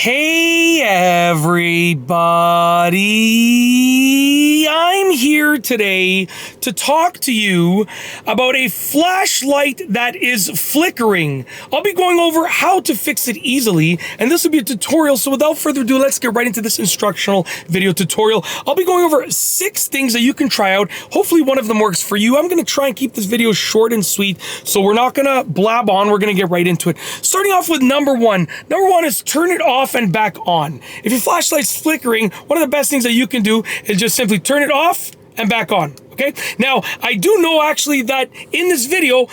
Hey everybody, I'm here today to talk to you about a flashlight that is flickering. I'll be going over how to fix it easily, and this will be a tutorial, so without further ado, let's get right into this instructional video tutorial. I'll be going over 6 things that you can try out. Hopefully one of them works for you. I'm going to try and keep this video short and sweet, so we're not going to blab on, we're going to get right into it. Starting off with number one. Number one is turn it off and back on. If your flashlight's flickering, one of the best things that you can do is just simply turn it off and back on. Okay. Now, I do know actually that in this video,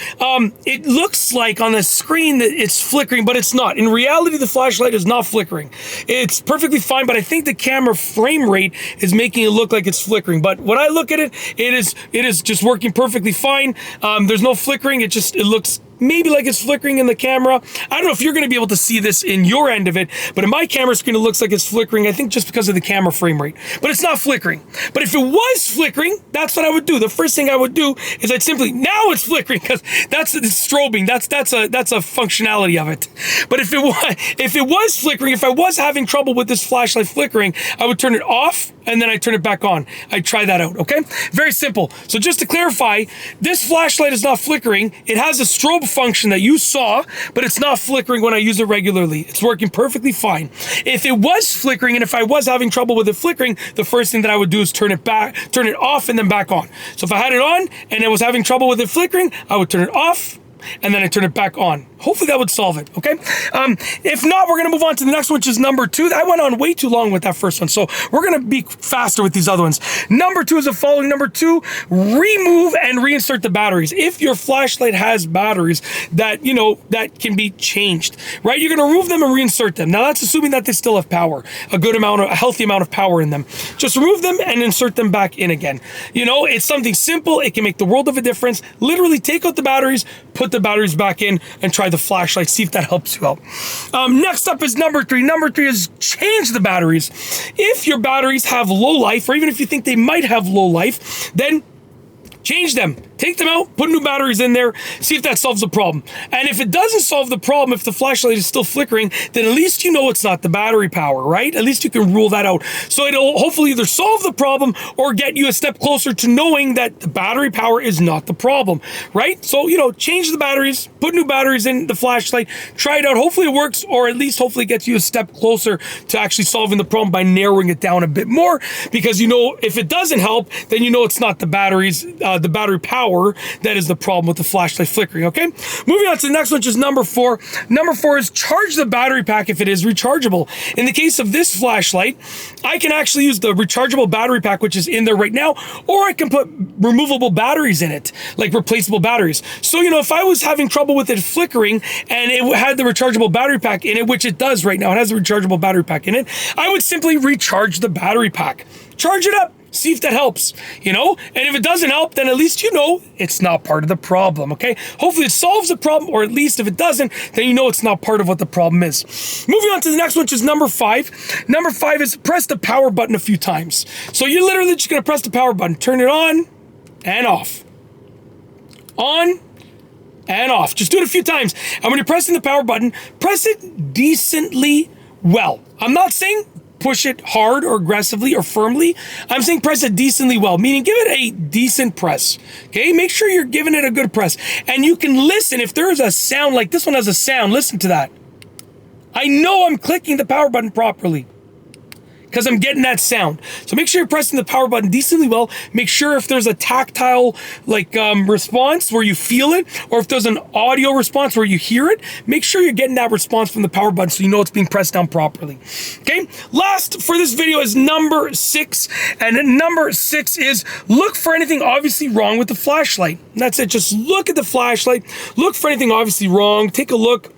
it looks like on the screen that it's flickering, but it's not. In reality, the flashlight is not flickering. It's perfectly fine, but I think the camera frame rate is making it look like it's flickering. But when I look at it, it is just working perfectly fine. There's no flickering. It looks maybe like it's flickering in the camera. I don't know if you're going to be able to see this in your end of it, but in my camera screen, it looks like it's flickering. I think just because of the camera frame rate, but it's not flickering. But if it was flickering, that's what I would do. The first thing I would do is I'd simply, now it's flickering, because it's strobing. That's a functionality of it. But if it was flickering, if I was having trouble with this flashlight flickering, I would turn it off and then I turn it back on. I'd try that out. Okay. Very simple. So just to clarify, this flashlight is not flickering. It has a strobe function that you saw, but it's not flickering when I use it regularly. It's working perfectly fine. If it was flickering, and if I was having trouble with it flickering, the first thing that I would do is turn it off and then back on. So if I had it on and it was having trouble with it flickering, I would turn it off and then I turn it back on. Hopefully that would solve it, okay? If not, we're gonna move on to the next one, which is number 2. I went on way too long with that first one, so we're gonna be faster with these other ones. Number 2 is the following. Number 2, remove and reinsert the batteries. If your flashlight has batteries that, that can be changed, right? You're gonna remove them and reinsert them. Now that's assuming that they still have power, a healthy amount of power in them. Just remove them and insert them back in again. It's something simple. It can make the world of a difference. Literally take out the batteries, put the batteries back in, and try the flashlight, see if that helps you out. Next up is number 3. Number 3 is change the batteries. If your batteries have low life, or even if you think they might have low life, then change them. Take them out, put new batteries in there, see if that solves the problem. And if it doesn't solve the problem, if the flashlight is still flickering, then at least you know it's not the battery power, right? At least you can rule that out. So it'll hopefully either solve the problem or get you a step closer to knowing that the battery power is not the problem, right? So, change the batteries, put new batteries in the flashlight, try it out. Hopefully it works, or at least hopefully it gets you a step closer to actually solving the problem by narrowing it down a bit more, because if it doesn't help, then it's not the batteries, the battery power that is the problem with the flashlight flickering, okay? Moving on to the next one, which is number 4. Number 4 is charge the battery pack if it is rechargeable. In the case of this flashlight, I can actually use the rechargeable battery pack, which is in there right now, or I can put removable batteries in it, like replaceable batteries. So, if I was having trouble with it flickering and it had the rechargeable battery pack in it, which it does right now, it has the rechargeable battery pack in it, I would simply recharge the battery pack. Charge it up. See if that helps, and if it doesn't help, then at least it's not part of the problem, okay? Hopefully it solves the problem, or at least if it doesn't, then it's not part of what the problem is. Moving on to the next one, which is number 5. Number 5 is press the power button a few times. So you're literally just gonna press the power button, turn it on and off. On and off. Just do it a few times. And when you're pressing the power button, press it decently well. I'm not saying push it hard or aggressively or firmly. I'm saying press it decently well, meaning give it a decent press, okay? Make sure you're giving it a good press. And you can listen. If there is a sound, like this one has a sound, listen to that. I know I'm clicking the power button properly because I'm getting that sound. So make sure you're pressing the power button decently well. Make sure if there's a tactile response where you feel it, or if there's an audio response where you hear it, make sure you're getting that response from the power button so you know it's being pressed down properly. Okay, last for this video is number 6. And number 6 is look for anything obviously wrong with the flashlight. And that's it. Just look at the flashlight, look for anything obviously wrong, take a look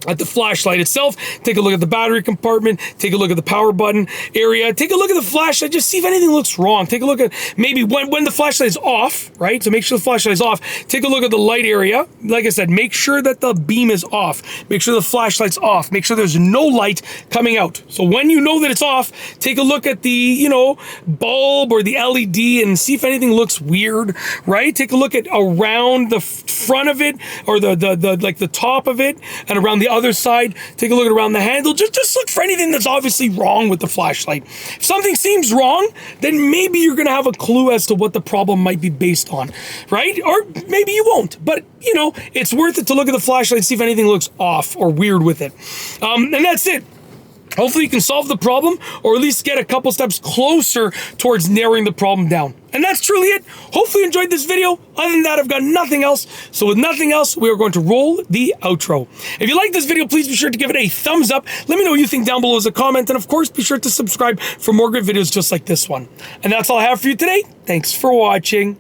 at the flashlight itself, take a look at the battery compartment, take a look at the power button area, take a look at the flashlight, just see if anything looks wrong. Take a look at maybe when the flashlight is off, right? So make sure the flashlight is off. Take a look at the light area. Like I said, make sure that the beam is off. Make sure the flashlight's off. Make sure there's no light coming out. So when you know that it's off, take a look at the, bulb or the LED and see if anything looks weird, right? Take a look at around the front of it, or the top of it, and around the other side. Take a look around the handle. Just look for anything that's obviously wrong with the flashlight. If something seems wrong, then maybe you're going to have a clue as to what the problem might be based on, right? Or maybe you won't. But, you know, it's worth it to look at the flashlight and see if anything looks off or weird with it. And that's it. Hopefully you can solve the problem, or at least get a couple steps closer towards narrowing the problem down. And that's truly it. Hopefully you enjoyed this video. Other than that, I've got nothing else. So with nothing else, we are going to roll the outro. If you like this video, please be sure to give it a thumbs up. Let me know what you think down below as a comment. And of course, be sure to subscribe for more great videos just like this one. And that's all I have for you today. Thanks for watching.